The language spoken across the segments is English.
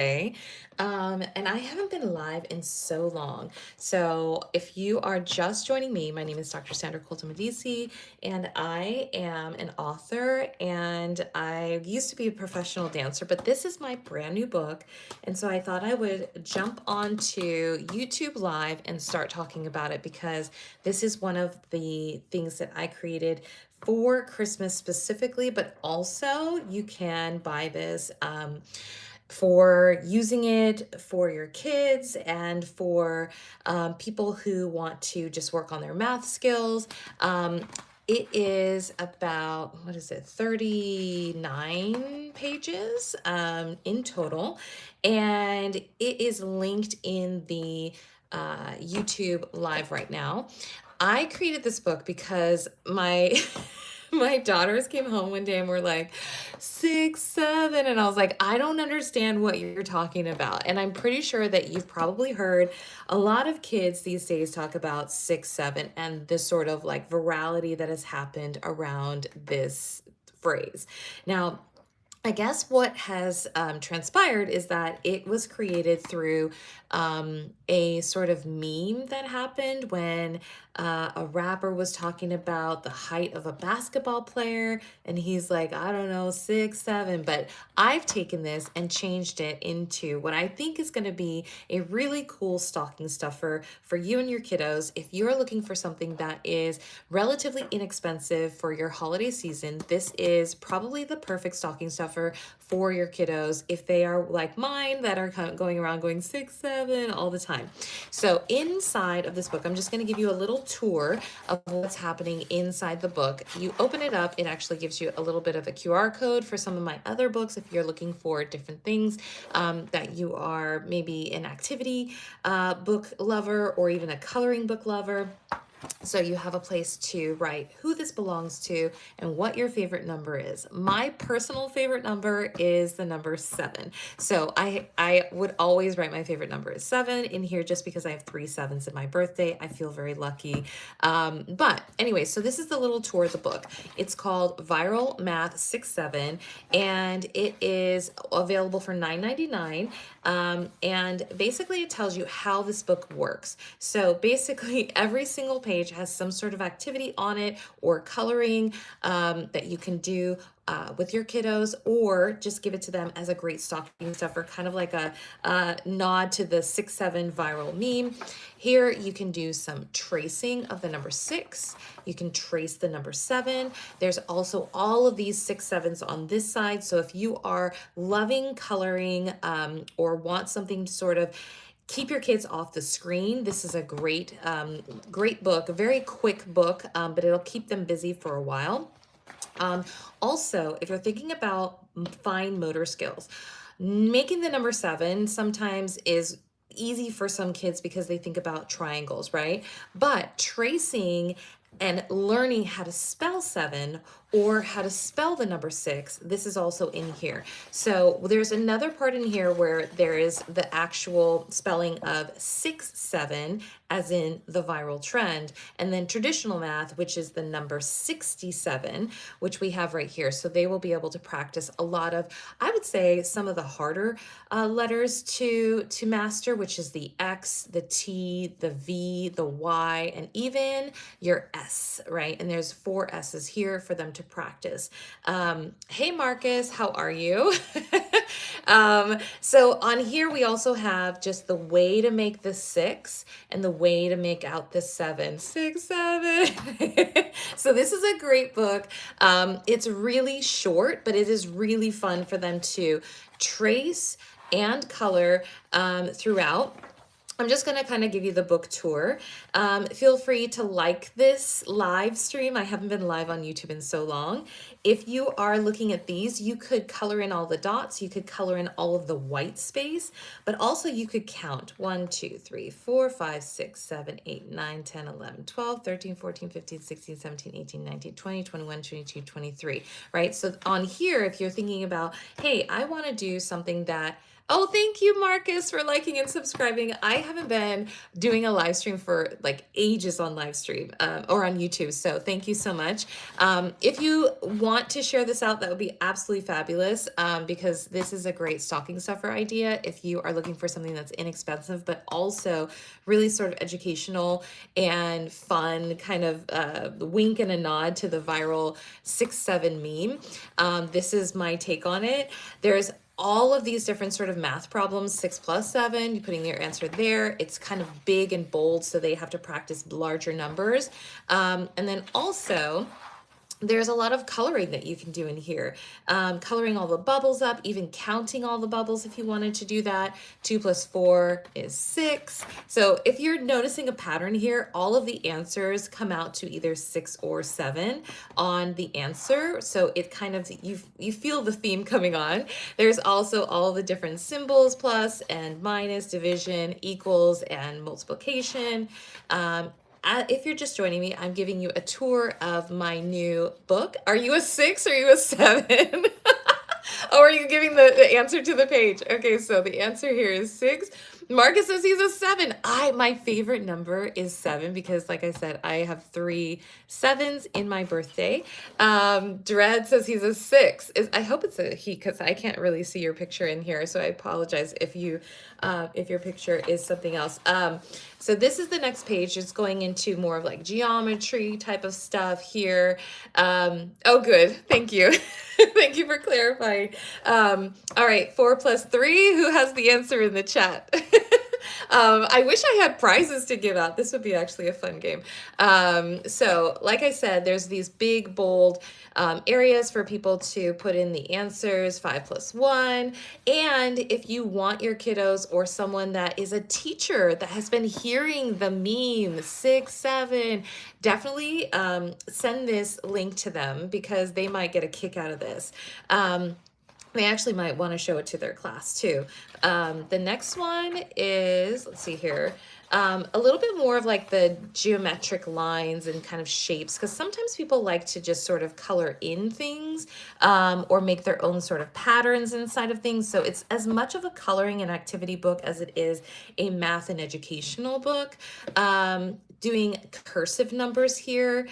today. And I haven't been live in so long. So if you are just joining me, my name is Dr. Sandra Colton-Medici, and I am an author, and I used to be a professional dancer, but this is my brand new book. And so I thought I would jump onto YouTube Live and start talking about it because this is one of the things that I created for Christmas specifically, but also you can buy this for using it for your kids and for people who want to just work on their math skills. It is about, what is it, 39 pages in total. And it is linked in the YouTube live right now. I created this book because my my daughters came home one day and were like 6, 7, and I was like, I don't understand what you're talking about. And I'm pretty sure that you've probably heard a lot of kids these days talk about 6, 7, and this sort of like virality that has happened around this phrase. Now, I guess what has transpired is that it was created through a sort of meme that happened when a rapper was talking about the height of a basketball player, and he's like, I don't know, 6, 7. But I've taken this and changed it into what I think is going to be a really cool stocking stuffer for you and your kiddos. If you're looking for something that is relatively inexpensive for your holiday season, this is probably the perfect stocking stuffer for your kiddos if they are like mine that are kind of going around going 6, 7 all the time. So inside of this book, I'm just going to give you a little tour of what's happening inside the book. You open it up, it actually gives you a little bit of a QR code for some of my other books if you're looking for different things that you are maybe an activity book lover or even a coloring book lover. So you have a place to write who this belongs to and what your favorite number is. My personal favorite number is the number 7. So I would always write my favorite number is 7 in here just because I have 3 sevens in my birthday. I feel very lucky. But anyway, so this is the little tour of the book. It's called Viral Math 6-7, and it is available for $9.99. And basically it tells you how this book works. So basically every single page has some sort of activity on it or coloring that you can do with your kiddos, or just give it to them as a great stocking stuffer, kind of like a nod to the 6-7 viral meme. Here you can do some tracing of the number 6. You can trace the number 7. There's also all of these 6 sevens on this side. So if you are loving coloring or want something to sort of keep your kids off the screen, this is a great book, a very quick book, but it'll keep them busy for a while. Also, if you're thinking about fine motor skills, making the number 7 sometimes is easy for some kids because they think about triangles, right? But tracing and learning how to spell 7 or how to spell the number 6, this is also in here. So there's another part in here where there is the actual spelling of 6-7, as in the viral trend, and then traditional math, which is the number 67, which we have right here. So they will be able to practice a lot of, I would say, some of the harder letters to master, which is the X, the T, the V, the Y, and even your S, right? And there's 4 S's here for them to practice. Hey, Marcus, how are you? So on here, we also have just the way to make the 6 and the way to make out the 7. 6, 7. So this is a great book. It's really short, but it is really fun for them to trace and color throughout. I'm just going to kind of give you the book tour. Feel free to like this live stream. I haven't been live on YouTube in so long. If you are looking at these, you could color in all the dots. You could color in all of the white space, but also you could count 1, 2, 3, 4, 5, 6, 7, 8, 9, 10, 11, 12, 13, 14, 15, 16, 17, 18, 19, 20, 21, 22, 23, right? So on here, if you're thinking about, hey, I want to do something that Oh, thank you, Marcus, for liking and subscribing. I haven't been doing a live stream for like ages on live stream or on YouTube. So thank you so much. If you want to share this out, that would be absolutely fabulous because this is a great stocking stuffer idea if you are looking for something that's inexpensive, but also really sort of educational and fun, kind of wink and a nod to the viral 6-7 meme. This is my take on it. There's all of these different sort of math problems, 6 plus 7, you're putting your answer there. It's kind of big and bold, so they have to practice larger numbers. And then also, there's a lot of coloring that you can do in here. Coloring all the bubbles up, even counting all the bubbles if you wanted to do that. 2 plus 4 is 6. So if you're noticing a pattern here, all of the answers come out to either 6 or 7 on the answer. So it kind of, you feel the theme coming on. There's also all the different symbols, plus and minus, division, equals, and multiplication. If you're just joining me, I'm giving you a tour of my new book. Are you a 6 or are you a 7? Or are you giving the answer to the page? Okay, so the answer here is 6. Marcus says he's a 7. My favorite number is 7 because, like I said, I have 3 7s in my birthday. Dread says he's a 6. I hope it's a he because I can't really see your picture in here, so I apologize if your picture is something else. So this is the next page. It's going into more of like geometry type of stuff here. Oh, good. Thank you. Thank you for clarifying. All right, 4 plus 3. Who has the answer in the chat? I wish I had prizes to give out. This would be actually a fun game. So like I said, there's these big, bold areas for people to put in the answers, 5 plus 1. And if you want your kiddos or someone that is a teacher that has been hearing the meme 6, 7, definitely send this link to them because they might get a kick out of this. They actually might want to show it to their class too. The next one is, let's see here, a little bit more of like the geometric lines and kind of shapes, because sometimes people like to just sort of color in things or make their own sort of patterns inside of things. So it's as much of a coloring and activity book as it is a math and educational book. Doing cursive numbers here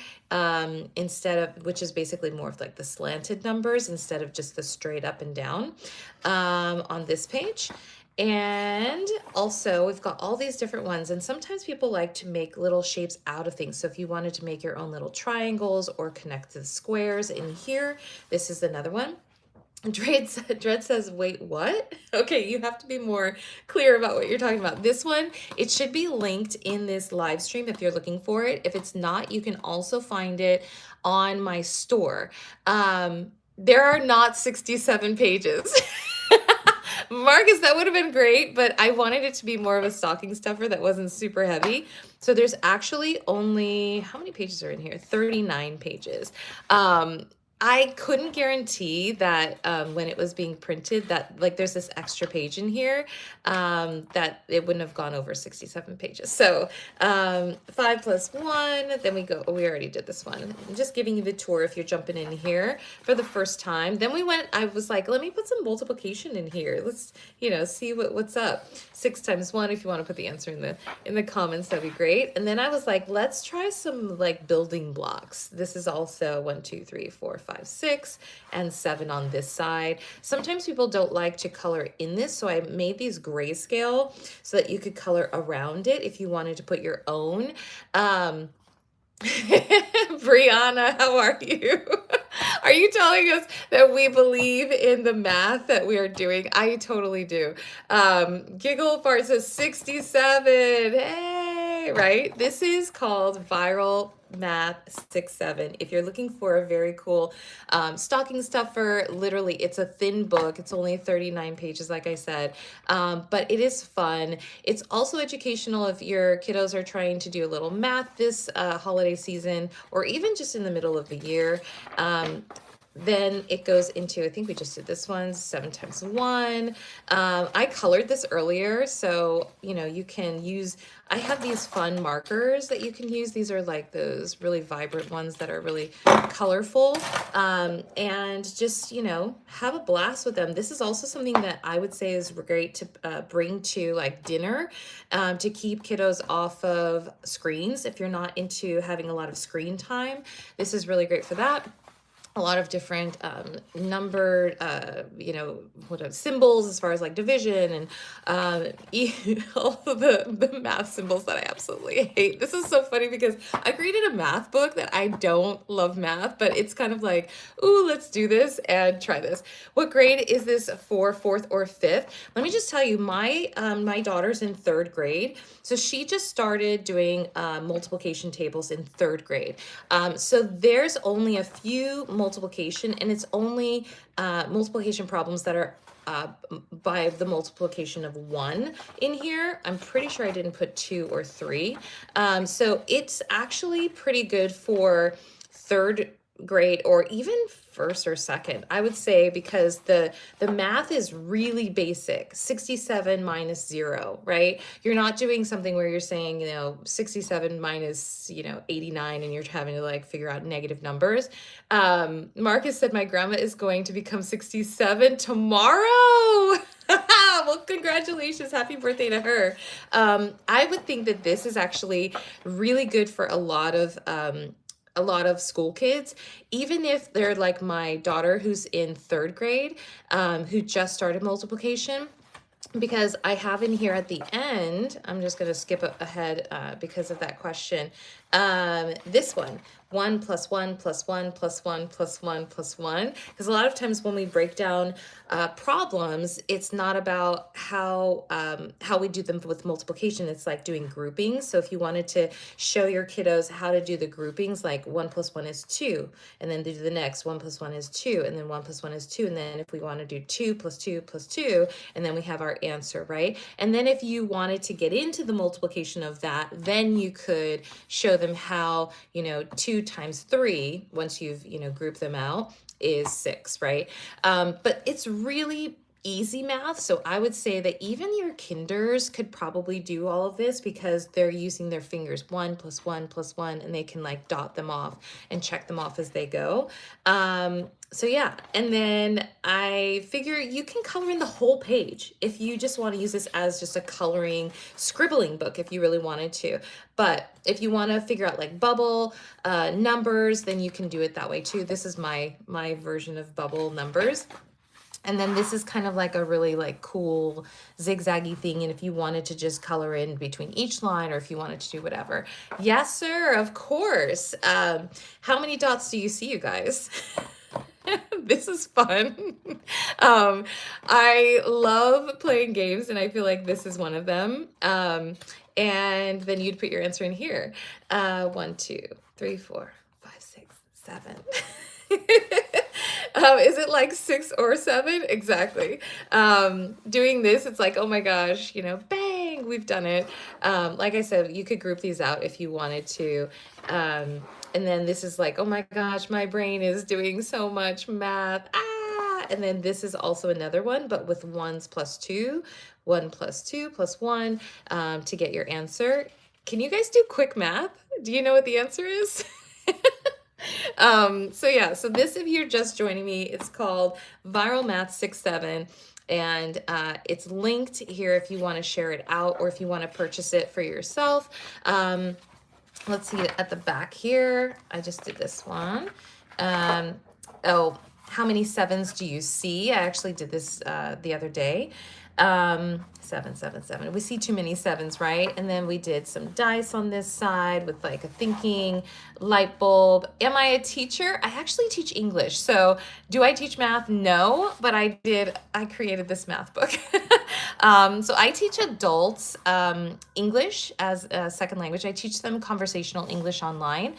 instead of, which is basically more of like the slanted numbers instead of just the straight up and down on this page. And also we've got all these different ones, and sometimes people like to make little shapes out of things. So if you wanted to make your own little triangles or connect the squares in here, this is another one. Dread says, wait, what? Okay, you have to be more clear about what you're talking about. This one, it should be linked in this live stream if you're looking for it. If it's not, you can also find it on my store. There are not 67 pages. Marcus, that would have been great, but I wanted it to be more of a stocking stuffer that wasn't super heavy. So there's actually only, how many pages are in here? 39 pages. I couldn't guarantee that when it was being printed that like there's this extra page in here that it wouldn't have gone over 67 pages. So 5 plus 1, then we already did this one. I'm just giving you the tour if you're jumping in here for the first time. Then I was like, let me put some multiplication in here. Let's, see what's up. 6 times 1, if you want to put the answer in the comments, that'd be great. And then I was like, let's try some like building blocks. This is also 1, 2, 3, 4, 5, 6, and 7 on this side. Sometimes people don't like to color in this, so I made these grayscale so that you could color around it if you wanted to put your own. Brianna, how are you? Are you telling us that we believe in the math that we are doing? I totally do. Giggle Fart says 67. Hey, right? This is called Viral Math 6-7. If you're looking for a very cool stocking stuffer, literally it's a thin book. It's only 39 pages, like I said, but it is fun. It's also educational if your kiddos are trying to do a little math this holiday season, or even just in the middle of the year. then it goes into, I think we just did this one, 7 times 1. I colored this earlier, so, you know, you can use, I have these fun markers that you can use. These are like those really vibrant ones that are really colorful, and just, you know, have a blast with them. This is also something that I would say is great to bring to like dinner, to keep kiddos off of screens. If you're not into having a lot of screen time, this is really great for that. A lot of different numbered, you know, symbols as far as like division, and all of the math symbols that I absolutely hate. This is so funny because I created a math book that I don't love math, but it's kind of like, ooh, let's do this and try this. What grade is this for, fourth or fifth? Let me just tell you, my daughter's in third grade, so she just started doing multiplication tables in third grade. So there's only a few multiplication, and it's only multiplication problems that are by the multiplication of 1 in here. I'm pretty sure I didn't put 2 or 3. So it's actually pretty good for third grade or even first or second, I would say, because the math is really basic. 67 minus 0, right? You're not doing something where you're saying, you know, 67 minus, you know, 89, and you're having to like figure out negative numbers. Marcus said my grandma is going to become 67 tomorrow. Well, congratulations. Happy birthday to her. I would think that this is actually really good for a lot of school kids, even if they're like my daughter who's in third grade, who just started multiplication, because I have in here at the end, I'm just going to skip ahead because of that question. This one, 1 plus 1 plus 1 plus 1 plus 1 plus 1. Because a lot of times when we break down problems, it's not about how we do them with multiplication. It's like doing groupings. So if you wanted to show your kiddos how to do the groupings, like 1 plus 1 is 2, and then do the next 1 plus 1 is 2, and then 1 plus 1 is 2, and then if we want to do 2 plus 2 plus 2, and then we have our answer, right? And then if you wanted to get into the multiplication of that, then you could show them how, you know, 2 times 3, once you've, you know, grouped them out, is 6, right? But it's really easy math. So I would say that even your kinders could probably do all of this because they're using their fingers, 1 plus 1 plus 1, and they can like dot them off and check them off as they go. So yeah, and then I figure you can color in the whole page if you just want to use this as just a coloring, scribbling book if you really wanted to. But if you want to figure out like bubble numbers, then you can do it that way too. This is my version of bubble numbers. And then this is kind of like a really like cool zigzaggy thing. And if you wanted to just color in between each line, or if you wanted to do whatever. Yes, sir, of course. How many dots do you see, you guys? This is fun. I love playing games, and I feel like this is one of them. And then you'd put your answer in here. 1, 2, 3, 4, 5, 6, 7. Is it like 6 or 7? Exactly. Doing this, it's like, oh my gosh, you know, bang, we've done it. Like I said, you could group these out if you wanted to. And then this is like, oh my gosh, my brain is doing so much math. And then this is also another one, but with 1s plus 2, 1 plus 2 plus 1, to get your answer. Can you guys do quick math? Do you know what the answer is? So yeah, so this, if you're just joining me, it's called Viral Math 6-7. And it's linked here if you want to share it out or if you want to purchase it for yourself. Let's see at the back here. I just did this one. Oh, how many 7s do you see? I actually did this the other day. 7, 7, 7. We see too many 7s, right? And then we did some dice on this side with like a thinking light bulb. Am I a teacher? I actually teach English. So do I teach math? No, but I created this math book. So I teach adults English as a second language. I teach them conversational English online.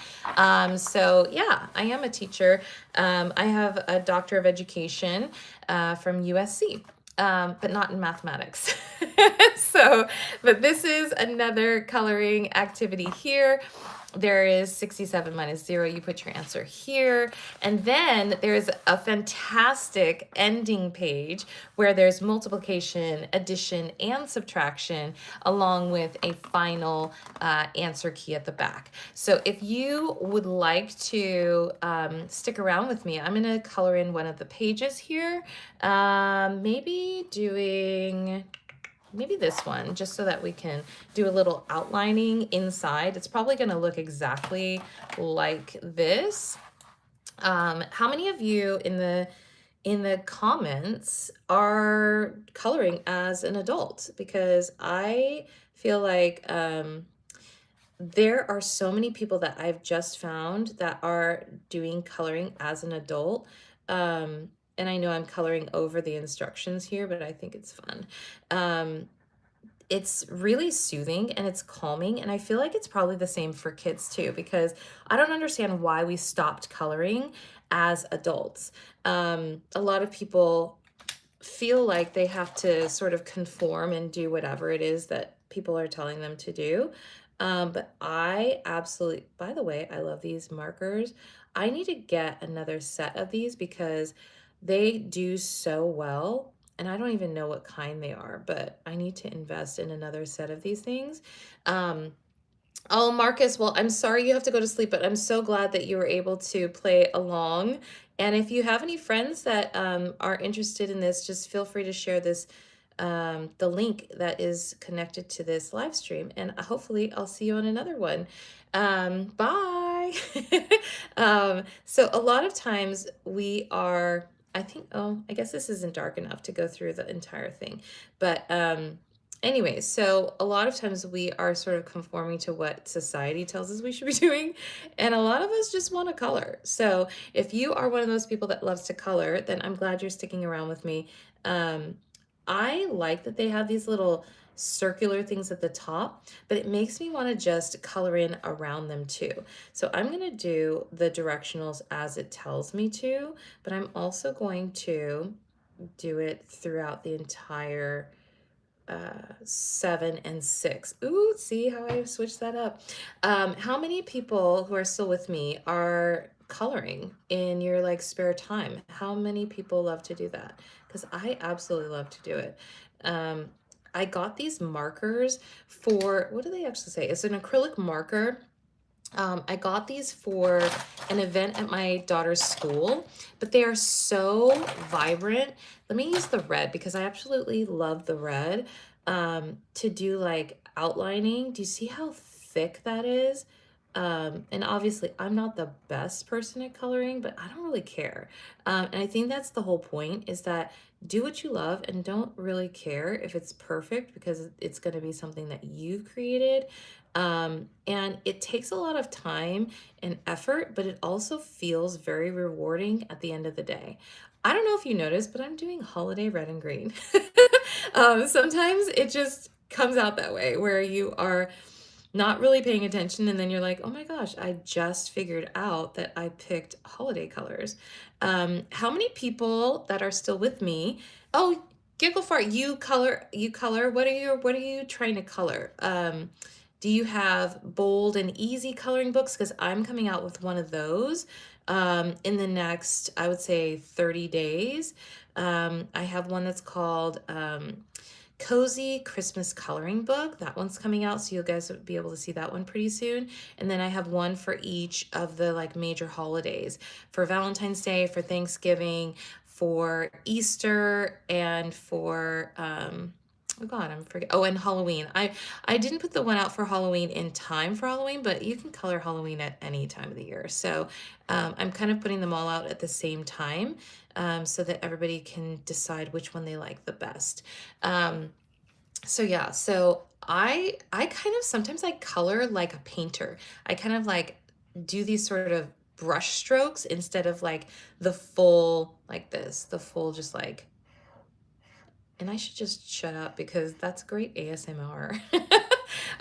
So yeah, I am a teacher. I have a Doctor of Education from USC. But not in mathematics. But this is another coloring activity here. there is 67 minus 0. You put your answer here. And then there's a fantastic ending page where there's multiplication, addition, and subtraction, along with a final answer key at the back. So if you would like to stick around with me, I'm going to color in one of the pages here. Maybe this one, just so that we can do a little outlining inside. It's probably going to look exactly like this. How many of you in the comments are coloring as an adult? Because I feel like there are so many people that I've just found that are doing coloring as an adult. And I know I'm coloring over the instructions here, but I think it's fun. It's really soothing and it's calming, and I feel like it's probably the same for kids too, because I don't understand why we stopped coloring as adults. A lot of people feel like they have to sort of conform and do whatever it is that people are telling them to do. But I absolutely, by the way, I love these markers. I need to get another set of these because they do so well. And I don't even know what kind they are, but I need to invest in another set of these things. Oh, Marcus, well, I'm sorry you have to go to sleep, but I'm so glad that you were able to play along. And if you have any friends that are interested in this, just feel free to share this, the link that is connected to this live stream. And hopefully I'll see you on another one. Bye. So a lot of times we are, I think, oh, I guess this isn't dark enough to go through the entire thing. But anyways, so a lot of times we are sort of conforming to what society tells us we should be doing, and a lot of us just want to color. So if you are one of those people that loves to color, then I'm glad you're sticking around with me. I like that they have these little circular things at the top, but it makes me want to just color in around them too. So I'm going to do the directionals as it tells me to, but I'm also going to do it throughout the entire 7 and 6. Ooh, see how I switched that up. How many people who are still with me are coloring in your like spare time? How many people love to do that? Because I absolutely love to do it. I got these markers for, what do they actually say? It's an acrylic marker. I got these for an event at my daughter's school, but they are so vibrant. Let me use the red because I absolutely love the red to do like outlining. Do you see how thick that is? And obviously I'm not the best person at coloring, but I don't really care. And I think that's the whole point, is that do what you love and don't really care if it's perfect, because it's going to be something that you've created. And it takes a lot of time and effort, but it also feels very rewarding at the end of the day. I don't know if you noticed, but I'm doing holiday red and green. Sometimes it just comes out that way, where you are not really paying attention, and then you're like, oh my gosh, I just figured out that I picked holiday colors. How many people that are still with me? Oh, Giggle Fart, you color. What are you trying to color? Do you have bold and easy coloring books? Because I'm coming out with one of those in the next, I would say, 30 days. I have one that's called Cozy Christmas Coloring Book. That one's coming out, so you guys will be able to see that one pretty soon. And then I have one for each of the like major holidays, for Valentine's Day, for Thanksgiving, for Easter, and for oh God, I'm forget. Oh, and Halloween. I didn't put the one out for Halloween in time for Halloween, but you can color Halloween at any time of the year. So I'm kind of putting them all out at the same time, so that everybody can decide which one they like the best. So yeah, so I kind of sometimes I color like a painter. I kind of like do these sort of brush strokes instead of like the full like this, the full just like, and I should just shut up because that's great ASMR.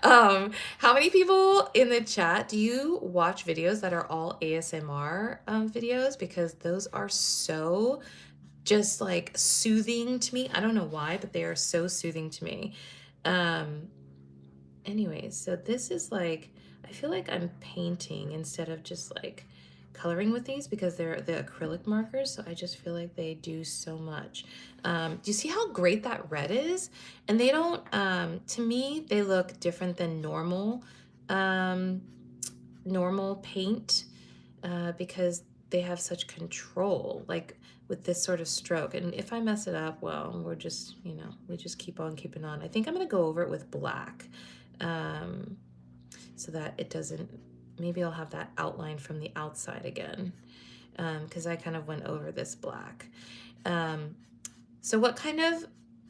How many people in the chat, do you watch videos that are all ASMR videos? Because those are so just like soothing to me. I don't know why, but they are so soothing to me. Anyways, so this is like, I feel like I'm painting instead of just like coloring with these because they're the acrylic markers. So I just feel like they do so much. Do you see how great that red is? And they don't, to me, they look different than um, normal paint because they have such control, like with this sort of stroke. And if I mess it up, well, we're just, we just keep on keeping on. I think I'm gonna go over it with black um, so that it doesn't, maybe I'll have that outline from the outside again because I kind of went over this black. Um, so what kind of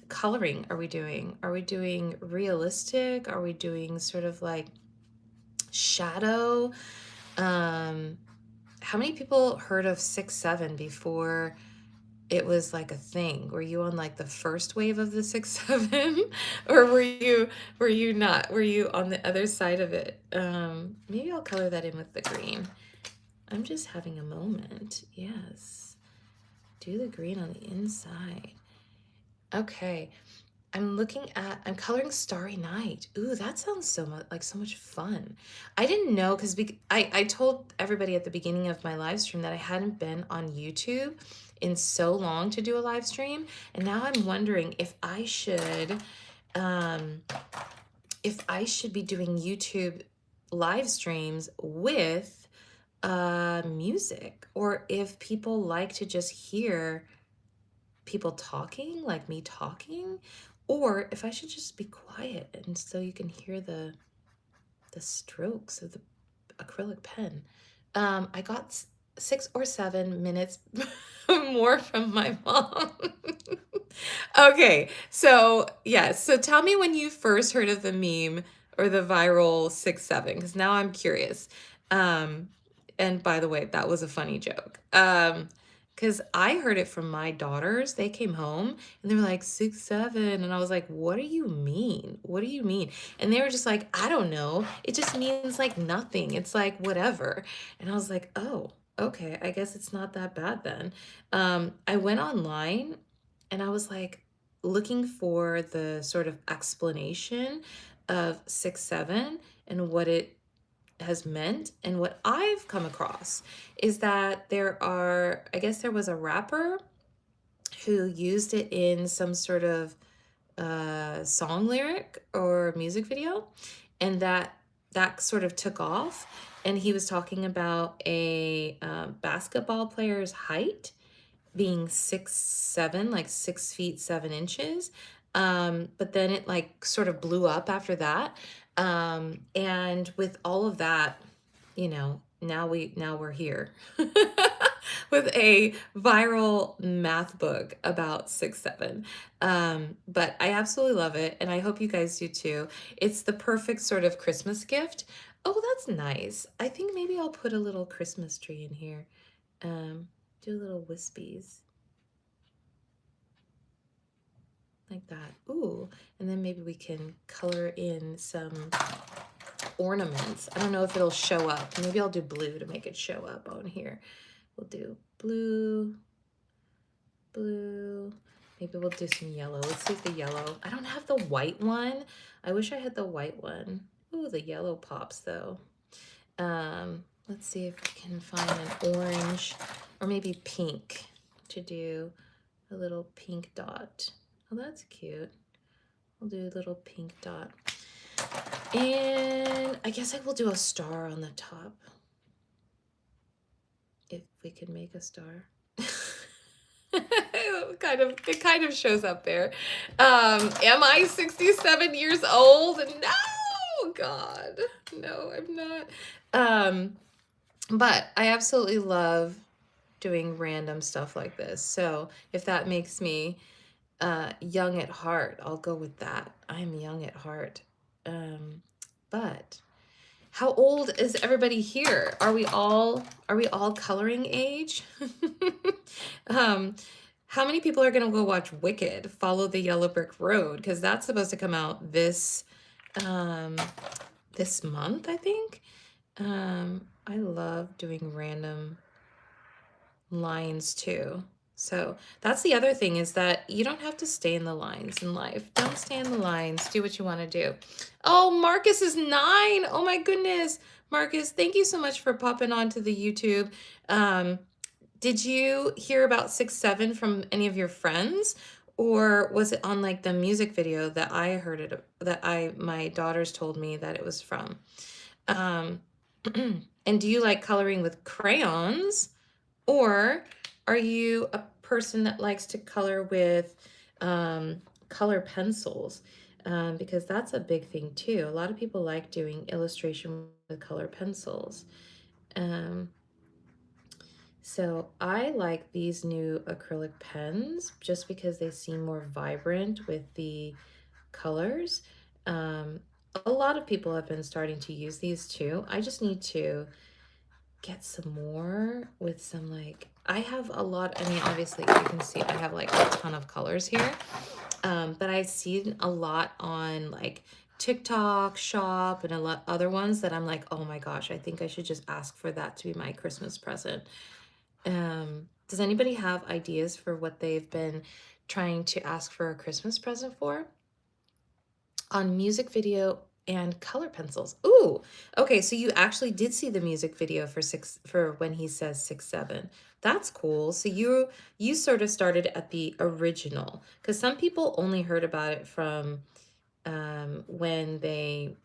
coloring are we doing? Are we doing realistic? Are we doing sort of like shadow? How many people heard of 6-7 before it was like a thing? Were you on like the first wave of the 6-7 or were you not? Were you on the other side of it? Maybe I'll color that in with the green. I'm just having a moment. Yes. Do the green on the inside. Okay. I'm coloring Starry Night. Ooh, that sounds so much like so much fun. I didn't know because I told everybody at the beginning of my live stream that I hadn't been on YouTube in so long to do a live stream. And now I'm wondering um, if I should be doing YouTube live streams with music, or if people like to just hear people talking, like me talking, or if I should just be quiet and so you can hear the strokes of the acrylic pen. I got 6 or 7 minutes more from my mom. Okay, so yes, so tell me when you first heard of the meme or the viral 6-7, because now I'm curious. Um, and by the way, that was a funny joke. Because I heard it from my daughters. They came home and they were like 6-7, and I was like, "What do you mean? What do you mean?" And they were just like, "I don't know. It just means like nothing. It's like whatever." And I was like, "Oh, okay. I guess it's not that bad then." I went online and I was like looking for the sort of explanation of 6-7 and what it has meant. And what I've come across is that I guess there was a rapper who used it in some sort of song lyric or music video, and that sort of took off. And he was talking about a basketball player's height being 6'7", like 6 feet 7 inches. But then it like sort of blew up after that. And with all of that, now we're here with a viral math book about 6-7. But I absolutely love it, and I hope you guys do too. It's the perfect sort of Christmas gift. Oh, that's nice. I think maybe I'll put a little Christmas tree in here. Do little wispies like that. Ooh, and then maybe we can color in some ornaments. I don't know if it'll show up. Maybe I'll do blue to make it show up on here. We'll do blue, blue. Maybe we'll do some yellow. Let's see if the yellow, I don't have the white one. I wish I had the white one. Ooh, the yellow pops though. Let's see if we can find an orange or maybe pink to do a little pink dot. Oh, that's cute. We'll do a little pink dot. And I guess I will do a star on the top. If we can make a star. It kind of shows up there. Am I 67 years old? No, God. No, I'm not. But I absolutely love doing random stuff like this. So if that makes me young at heart, I'll go with that. I'm young at heart. But how old is everybody here? Are we all coloring age? How many people are gonna go watch Wicked, Follow the Yellow Brick Road? Because that's supposed to come out this month, I think. I love doing random lines too. So that's the other thing, is that you don't have to stay in the lines in life. Don't stay in the lines. Do what you want to do. Oh, Marcus is 9. Oh my goodness. Marcus, thank you so much for popping onto the YouTube. Um, did you hear about 6'7" from any of your friends? Or was it on like the music video that I heard it, that my daughters told me that it was from? Um, and do you like coloring with crayons? Or are you a person that likes to color with color pencils? Because that's a big thing too. A lot of people like doing illustration with color pencils. Um, so I like these new acrylic pens just because they seem more vibrant with the colors. Um, a lot of people have been starting to use these too. I just need to get some more with some, like, I have a lot. I mean, obviously you can see I have like a ton of colors here. But I've seen a lot on like TikTok shop and a lot other ones that I'm like, oh my gosh, I think I should just ask for that to be my Christmas present. Does anybody have ideas for what they've been trying to ask for a Christmas present for? On music video and color pencils. Ooh, okay, so you actually did see the music video for when he says 6'7". That's cool. So you sort of started at the original, because some people only heard about it from when they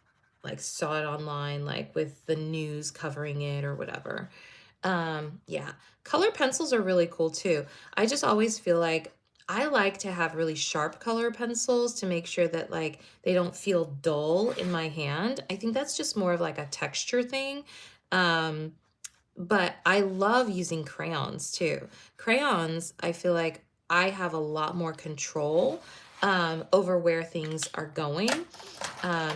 like saw it online, like with the news covering it or whatever. Yeah, color pencils are really cool too. I just always feel like I like to have really sharp color pencils to make sure that like they don't feel dull in my hand. I think that's just more of like a texture thing. Um, but I love using crayons too. Crayons, I feel like I have a lot more control over where things are going.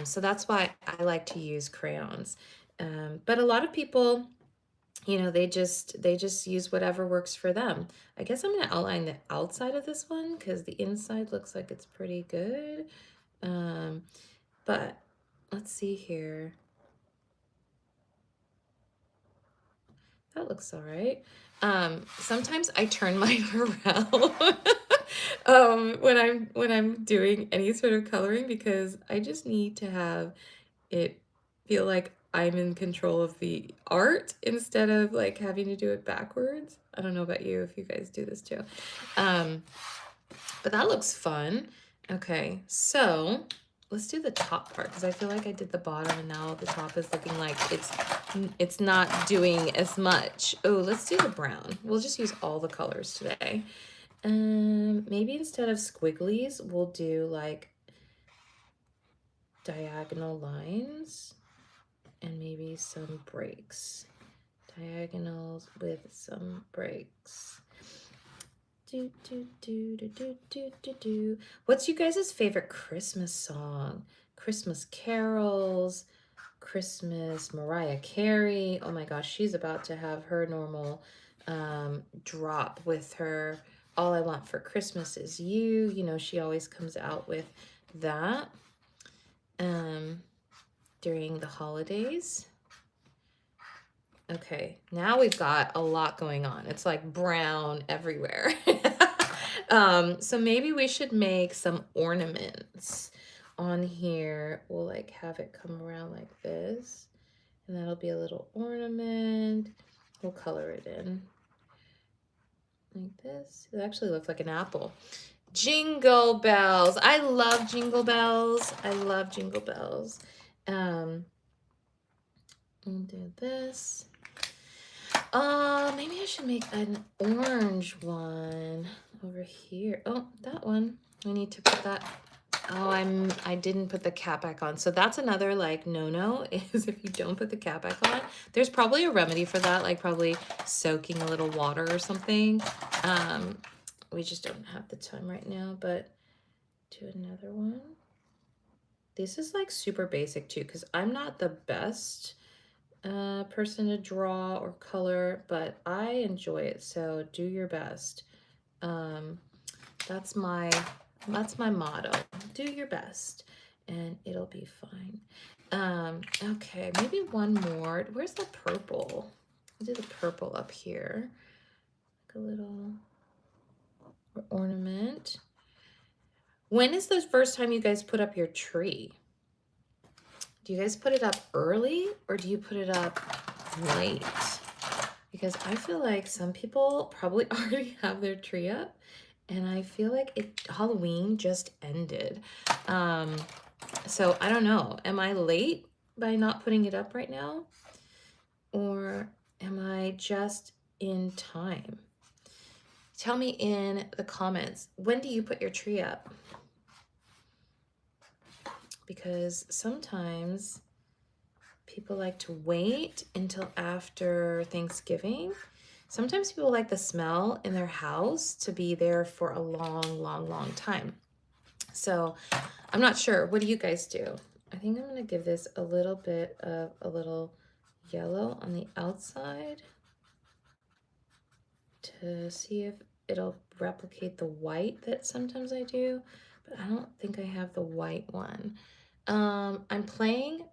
So that's why I like to use crayons. But a lot of people, they just use whatever works for them. I guess I'm gonna outline the outside of this one because the inside looks like it's pretty good. Um, but let's see here. That looks all right. Sometimes I turn mine around when I'm doing any sort of coloring, because I just need to have it feel like I'm in control of the art instead of like having to do it backwards. I don't know about you, if you guys do this too. Um, but that looks fun. Okay, so let's do the top part, because I feel like I did the bottom and now the top is looking like it's not doing as much. Oh, let's do the brown. We'll just use all the colors today. Maybe instead of squigglies, we'll do like diagonal lines and maybe some breaks. Diagonals with some breaks. Do, do, do, do, do, do, do, do. What's you guys' favorite Christmas song? Christmas carols, Christmas Mariah Carey. Oh my gosh, she's about to have her normal drop with her All I Want for Christmas Is You. You know, she always comes out with that during the holidays. Okay, now we've got a lot going on. It's like brown everywhere. So maybe we should make some ornaments on here. We'll like have it come around like this, and that'll be a little ornament. We'll color it in like this. It actually looks like an apple. Jingle bells. I love jingle bells. I love jingle bells. We'll do this. Maybe I should make an orange one over here. Oh, that one. I need to put that. Oh, I didn't put the cap back on. So that's another like no-no, is if you don't put the cap back on. There's probably a remedy for that, like probably soaking a little water or something. We just don't have the time right now, but do another one. This is like super basic too, because I'm not the best person to draw or color, but I enjoy it, so do your best. That's my motto. Do your best and it'll be fine. Okay, maybe one more. Where's the purple? I'll do the purple up here, like a little or ornament. When is the first time you guys put up your tree? Do you guys put it up early or do you put it up late? Because I feel like some people probably already have their tree up, and I feel like Halloween just ended. So I don't know. Am I late by not putting it up right now? Or am I just in time? Tell me in the comments, when do you put your tree up? Because sometimes people like to wait until after Thanksgiving. Sometimes people like the smell in their house to be there for a long, long, long time. So I'm not sure. What do you guys do? I think I'm going to give this a little bit of a little yellow on the outside to see if it'll replicate the white that sometimes I do, but I don't think I have the white one. I'm playing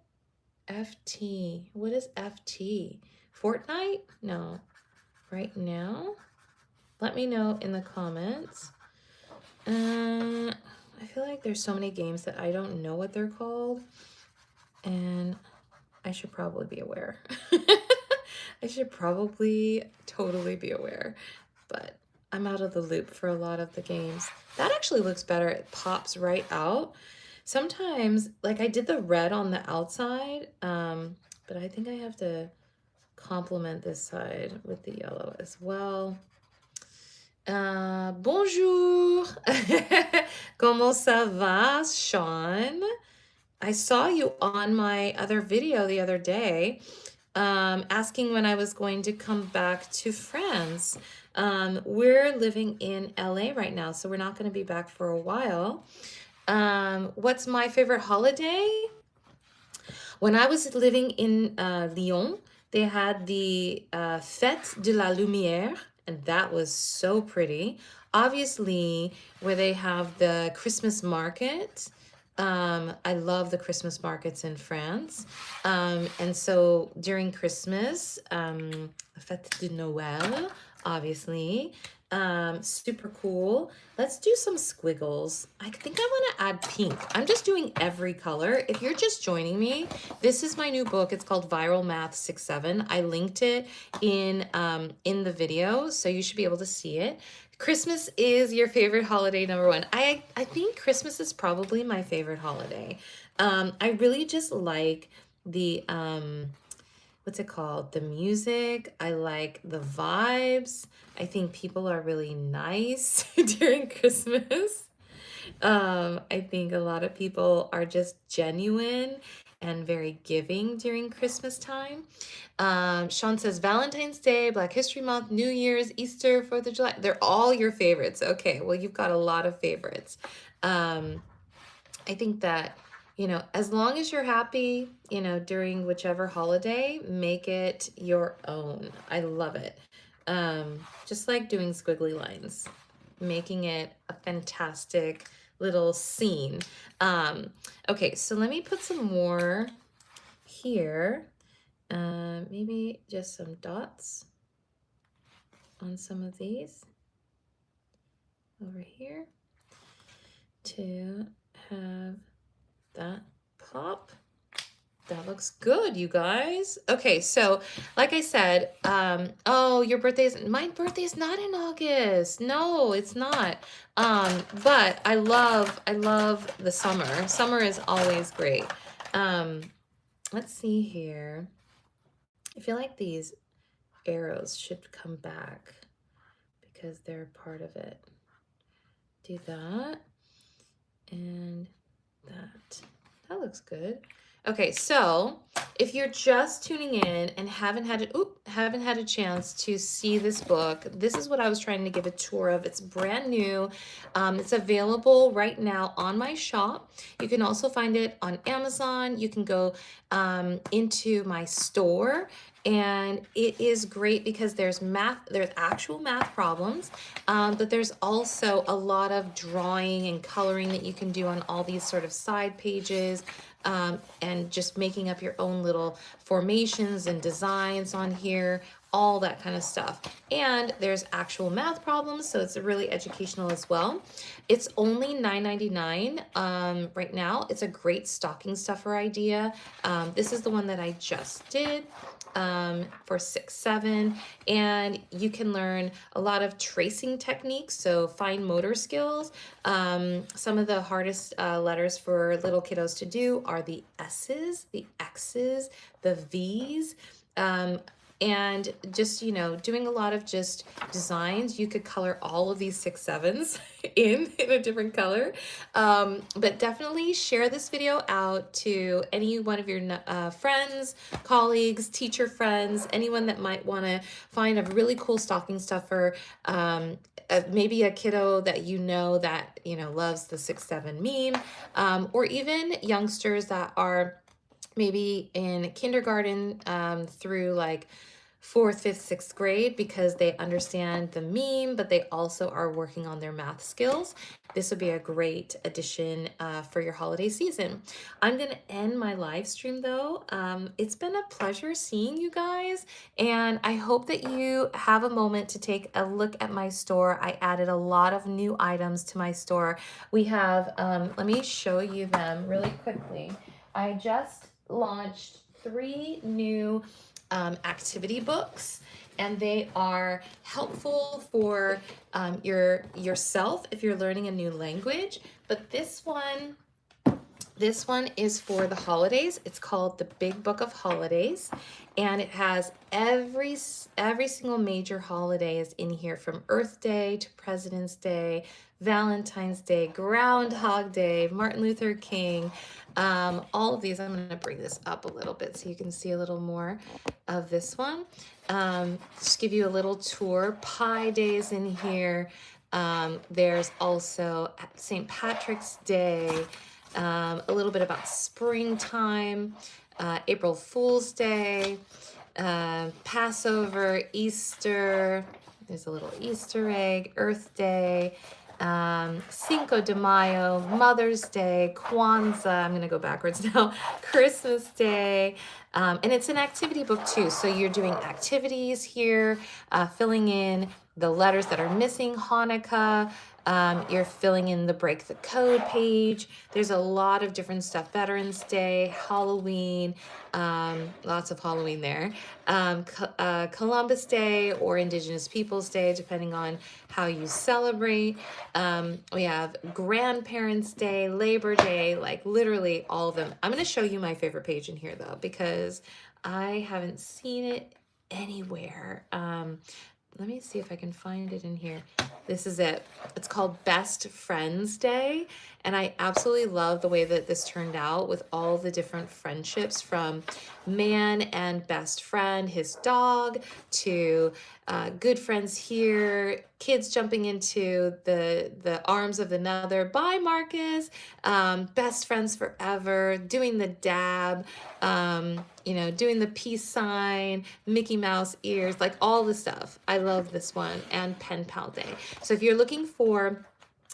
FT. What is FT? Fortnite? No. Right now? Let me know in the comments. I feel like there's so many games that I don't know what they're called, and I should probably be aware. I should probably totally be aware, but I'm out of the loop for a lot of the games. That actually looks better. It pops right out. Sometimes, like I did the red on the outside, but I think I have to complement this side with the yellow as well. Bonjour! Comment ça va, Sean? I saw you on my other video the other day, asking when I was going to come back to France. We're living in LA right now, so we're not going to be back for a while. What's my favorite holiday? When I was living in Lyon, they had the Fête de la Lumière, and that was so pretty. Obviously, where they have the Christmas market. I love the Christmas markets in France. And so during Christmas, Fête de Noël, obviously, super cool. Let's do some squiggles. I think I want to add pink. I'm just doing every color. If you're just joining me, this is my new book. It's called Viral Math 6-7. I linked it in the video, so you should be able to see it. Christmas is your favorite holiday, number one. I think Christmas is probably my favorite holiday. I really just like the what's it called? The music. I like the vibes. I think people are really nice during Christmas. I think a lot of people are just genuine and very giving during Christmas time. Sean says Valentine's Day, Black History Month, New Year's, Easter, 4th of July. They're all your favorites. Okay, well, you've got a lot of favorites. I think that, as long as you're happy, during whichever holiday, make it your own. I love it. Just like doing squiggly lines, making it a fantastic little scene. Okay, so let me put some more here. Maybe just some dots on some of these over here to have that pop. That looks good, you guys. Okay, so like I said, oh, my birthday is not in August. No, it's not. But I love the summer. Summer is always great. Let's see here. I feel like these arrows should come back because they're part of it. Do that and that. That looks good. Okay, so if you're just tuning in and haven't had a chance to see this book, this is what I was trying to give a tour of. It's brand new. It's available right now on my shop. You can also find it on Amazon. You can go into my store, and it is great because there's actual math problems, but there's also a lot of drawing and coloring that you can do on all these sort of side pages. And just making up your own little formations and designs on here. all that kind of stuff. And there's actual math problems, so it's really educational as well. It's only $9.99 right now. It's a great stocking stuffer idea. This is the one that I just did for 6-7, and you can learn a lot of tracing techniques, so fine motor skills. Some of the hardest letters for little kiddos to do are the S's, the X's, the V's. And just, doing a lot of just designs. You could color all of these 6-7s in a different color. But definitely share this video out to any one of your friends, colleagues, teacher friends, anyone that might want to find a really cool stocking stuffer. Maybe a kiddo that that loves the 6-7 meme, or even youngsters that are maybe in kindergarten through like 4th, 5th, 6th grade, because they understand the meme, but they also are working on their math skills. This would be a great addition for your holiday season. I'm going to end my live stream though. It's been a pleasure seeing you guys, and I hope that you have a moment to take a look at my store. I added a lot of new items to my store. We have, let me show you them really quickly. I just launched 3 new activity books, and they are helpful for yourself if you're learning a new language. But this one is for the holidays. It's called the Big Book of Holidays, and it has every single major holiday is in here, from Earth Day to President's Day, Valentine's Day, Groundhog Day, Martin Luther King, all of these. I'm going to bring this up a little bit so you can see a little more of this one. Just give you a little tour. Pi Day is in here. There's also St. Patrick's Day, a little bit about springtime, April Fool's Day, Passover, Easter. There's a little Easter egg, Earth Day, Cinco de Mayo, Mother's Day, Kwanzaa, I'm going to go backwards now, Christmas Day, and it's an activity book too. So you're doing activities here, filling in the letters that are missing, Hanukkah, you're filling in the break the code page. There's a lot of different stuff. Veterans Day, Halloween, lots of Halloween there. Columbus Day or Indigenous Peoples Day, depending on how you celebrate. We have Grandparents Day, Labor Day, like literally all of them. I'm going to show you my favorite page in here though, because I haven't seen it anywhere. Let me see if I can find it in here. This is it. It's called Best Friends Day. And I absolutely love the way that this turned out, with all the different friendships, from man and best friend, his dog, to good friends here, kids jumping into the arms of another. Bye, Marcus. Best friends forever, doing the dab, doing the peace sign, Mickey Mouse ears, like all the stuff. I love this one, and Pen Pal Day. So if you're looking for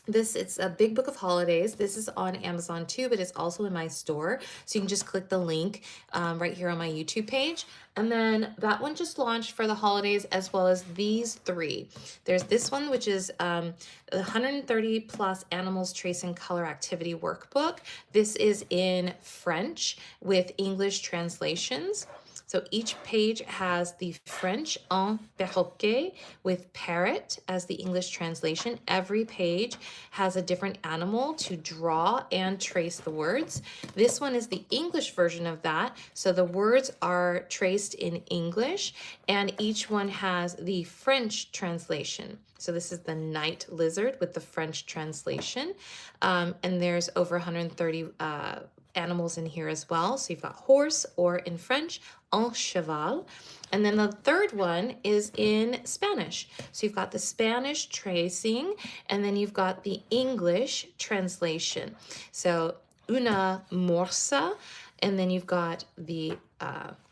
this, it's a Big Book of Holidays. This is on Amazon too, but it's also in my store. So you can just click the link right here on my YouTube page. And then that one just launched for the holidays, as well as these 3. There's this one, which is 130 plus animals trace and color activity workbook. This is in French with English translations. So each page has the French en perroquet with parrot as the English translation. Every page has a different animal to draw and trace the words. This one is the English version of that. So the words are traced in English, and each one has the French translation. So this is the night lizard with the French translation. And there's over 130 animals in here as well. So you've got horse, or in French, un cheval. And then the third one is in Spanish. So you've got the Spanish tracing, and then you've got the English translation. So una morsa, and then you've got the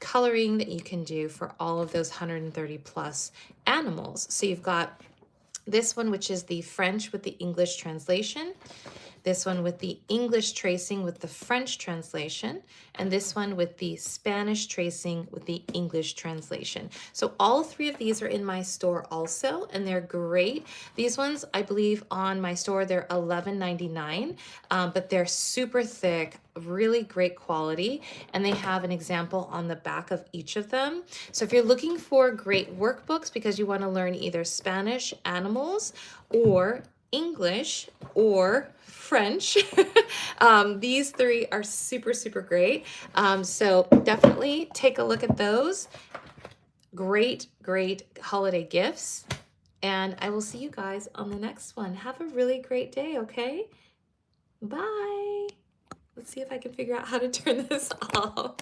coloring that you can do for all of those 130 plus animals. So you've got this one, which is the French with the English translation. this one with the English tracing with the French translation, and this one with the Spanish tracing with the English translation. So all three of these are in my store also, and they're great. These ones, I believe on my store, they're $11.99, but they're super thick, really great quality, and they have an example on the back of each of them. So if you're looking for great workbooks because you want to learn either Spanish animals or English or French, these three are super, super great. So definitely take a look at those. Great, great holiday gifts. And I will see you guys on the next one. Have a really great day, okay? Bye. Let's see if I can figure out how to turn this off.